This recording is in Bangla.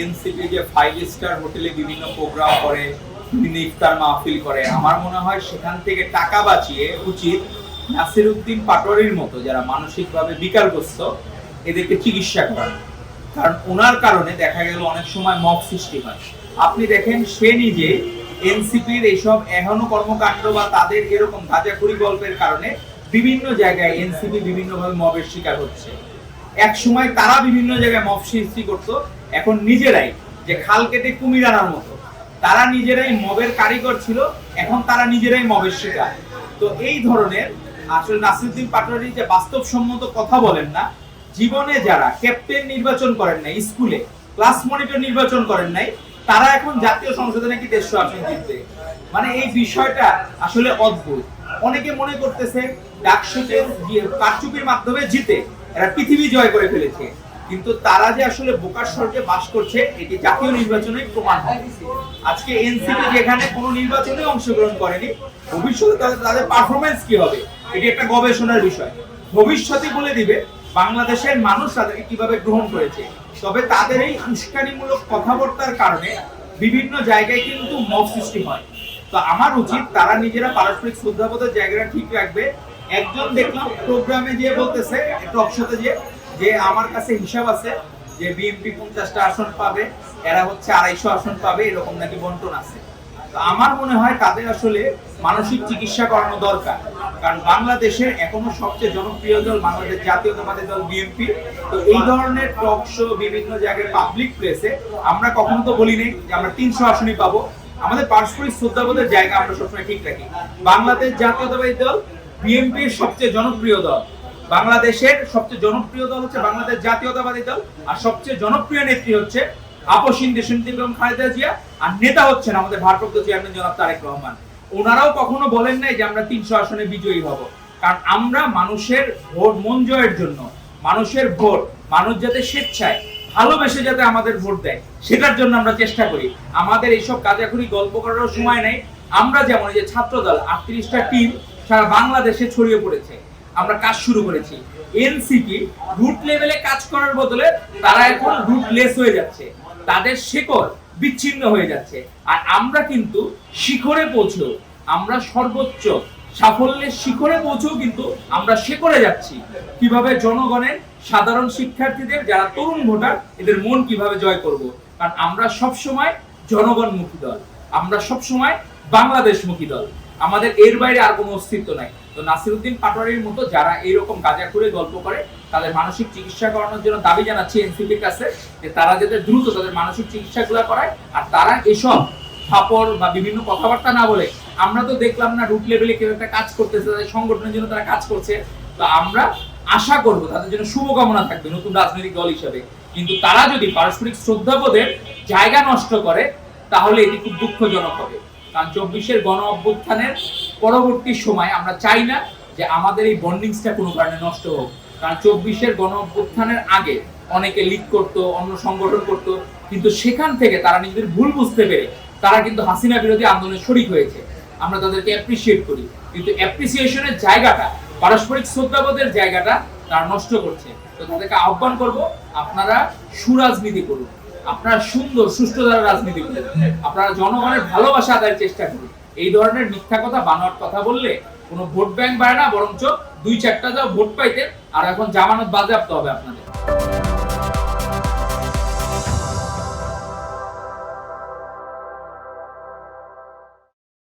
এনসিপি যে 5 স্টার হোটেলে বিভিন্ন প্রোগ্রাম করে, বিভিন্ন ইফতার মাহফিল করে, আমার মনে হয় সেখান থেকে টাকা বাঁচিয়ে উচিত নাসিরউদ্দিন পাটোয়ারির মতো যারা মানসিকভাবে বিকারগ্রস্ত এদেরকে চিকিৎসা করানো। কারণ ওনার কারণে দেখা গেল অনেক সময় মব সৃষ্টি হয়। আপনি দেখেন সে নিজে এনসিপির এইসব এখনো কর্মকাণ্ড বা তাদের এরকম গাঁজাখুরি গল্পের কারণে বিভিন্ন জায়গায় এনসিপি বিভিন্নভাবে মবের শিকার হচ্ছে। এক সময় তারা বিভিন্ন জায়গায় মব সৃষ্টি করতো, এখন নিজেরাই যে খাল কেটে কুমির আনার মতো তারা নিজেরাই মবের কারিগর ছিল, এখন তারা নিজেরাই মবের শিকার। তো এই ধরনের আসলে নাসিরউদ্দিন পাটোয়ারি যে বাস্তবসম্মত কথা বলেন না, জীবনে যারা ক্যাপ্টেন নির্বাচন করেন নাই, স্কুলে ক্লাস মনিটর নির্বাচন করেন নাই, তারা এখন জাতীয় সংসদে নাকি 150 আসন জিতবে। মানে এই বিষয়টা আসলে অদ্ভুত। অনেকে মনে করতেছে ডাকসুতে কারচুপির মাধ্যমে জিতে এরা পৃথিবী জয় করে ফেলেছে, কিন্তু তারা যে আসলে বোকার স্বর্গে বাস করছে এটি জাতীয় নির্বাচনে প্রমাণ হয়। আজকে এনসিপি যেখানে কোনো নির্বাচনে অংশগ্রহণ করেনি, ভবিষ্যতে তাদের পারফরমেন্স কি হবে এটি একটা গবেষণার বিষয়। ভবিষ্যতে বলে দিবে বাংলাদেশের মানুষ তাদেরকে কিভাবে গ্রহণ করেছে। তবে তাদের এই উস্কানিমূলক কথাবার্তার কারণে বিভিন্ন জায়গায় কিন্তু মব সৃষ্টি হয়। তো আমার উচিত তারা নিজেরা পারস্পরিক শ্রদ্ধাবোধের জায়গাটা ঠিক রাখবে। একজন দেখলাম প্রোগ্রামে গিয়ে বলতেছে টক শোতে যে আমার কাছে হিসাব আছে যে বিএনপি 50টা আসন পাবে, এরা হচ্ছে 250 আসন পাবে, এরকম নাকি বন্টন আছে। তো আমার মনে হয় তাদের আসলে মানসিক চিকিৎসা করানো দরকার। কারণ বাংলাদেশের এখনো সবচেয়ে জনপ্রিয় দল বাংলাদেশ জাতীয়তাবাদী দল বিএনপি। তো এই ধরনের টক শো বিভিন্ন জায়গায় পাবলিক প্লেসে আমরা কখনো তো বলি নেই যে আমরা 300 আসনই পাবো। আমাদের পারস্পরিক শ্রদ্ধাবোধের জায়গা আমরা সবসময় ঠিক রাখি। বাংলাদেশ জাতীয়তাবাদী দল বিএনপির সবচেয়ে জনপ্রিয় দল, বাংলাদেশের সবচেয়ে জনপ্রিয় দল হচ্ছে বাংলাদেশ জাতীয়তাবাদী দল, আর সবচেয়ে জনপ্রিয় নেত্রী হচ্ছে আপসহীন দেশনেত্রী বেগম খালেদা জিয়া, আর নেতা হচ্ছেন আমাদের ভারপ্রাপ্ত চেয়ারম্যান জনাব তারেক রহমান। ওনারাও কখনো বলেন নাই যে আমরা 300 আসনে বিজয়ী হব। কারণ আমরা মানুষের ভোট মন জয়ের জন্য, মানুষের ভোট মানুষ যাতে স্বেচ্ছায় ভালোবেসে যাতে আমাদের ভোট দেয় সেটার জন্য আমরা চেষ্টা করি। আমাদের এইসব কাজাখুরি গল্প করারও সময় নেই। আমরা যেমন এই যে ছাত্রদল 38টা টিম সারা বাংলাদেশে ছড়িয়ে পড়েছে, আমরা কাজ শুরু করেছি। এনসিপি রুট লেভেলে কাজ করার বদলে তারা এখন রুটলেস হয়ে যাচ্ছে, তাদের শিকড় বিচ্ছিন্ন হয়ে যাচ্ছে। আর আমরা কিন্তু শিখরে পৌঁছেও, আমরা সর্বোচ্চ সাফল্যের শিখরে পৌঁছেও কিন্তু আমরা শিখরে যাচ্ছি। কিভাবে জনগণের সাধারণ শিক্ষার্থীদের যারা তরুণ ভোটার এদের মন কিভাবে জয় করব। কারণ আমরা সব সময় জনগণমুখী দল, আমরা সব সময় বাংলাদেশমুখী দল, আমাদের এর বাইরে আর কোনো অস্তিত্ব নাই। তো নাসিরউদ্দিন পাটোয়ারির মতো যারা এইরকম গাঁজাখুরি গল্প করে তাদের মানসিক চিকিৎসা করানোর জন্য দাবি জানাচ্ছি এনসিপির কাছে যে তারা যাতে দ্রুত তাদের মানসিক চিকিৎসাগুলো করায়। আর তারা এসব ফাপড় বা বিভিন্ন কথাবার্তা না বলে, আমরা তো দেখলাম না রুট লেভেলে কেউ একটা কাজ করতেছে, তাদের সংগঠনের জন্য তারা কাজ করছে। তো আমরা আশা করব তাদের জন্য শুভকামনা থাকবে নতুন রাজনৈতিক দল হিসেবে। কিন্তু তারা যদি পারস্পরিক শ্রদ্ধাবোধের জায়গা নষ্ট করে তাহলে এটি খুব দুঃখজনক হবে। কারণ 24-এর গণ অভ্যুত্থানের পরবর্তী সময় আমরা চাই না যে আমাদের এই বন্ডিংসটা কোনো কারণে নষ্ট হোক। কারণ 24-এর গণ অভ্যুত্থানের আগে অনেকে লিড করতো, অন্য সংগঠন করতো, কিন্তু সেখান থেকে তারা নিজেদের ভুল বুঝতে পেরে তারা কিন্তু হাসিনা বিরোধী আন্দোলনে শরিক হয়েছে। আমরা তাদেরকে অ্যাপ্রিসিয়েট করি, কিন্তু অ্যাপ্রিসিয়েশনের জায়গাটা, পারস্পরিক শ্রদ্ধাবোধের জায়গাটা তারা নষ্ট করছে। তো তাদেরকে আহ্বান করব, আপনারা সুরাজনীতি করুন, আপনারা সুন্দর সুষ্ঠু দ্বারা রাজনীতি করুন, আপনারা জনগণের ভালোবাসা আদায়ের চেষ্টা করুন। এই ধরনের মিথ্যা কথা বানোয়াট কথা বললে কোনো ভোট ব্যাংক বাড়ে না, বরঞ্চ 2-4টা যাও ভোট পাইতে, আর এখন জামানত বাজেয়াপ্ত হবে আপনাদের।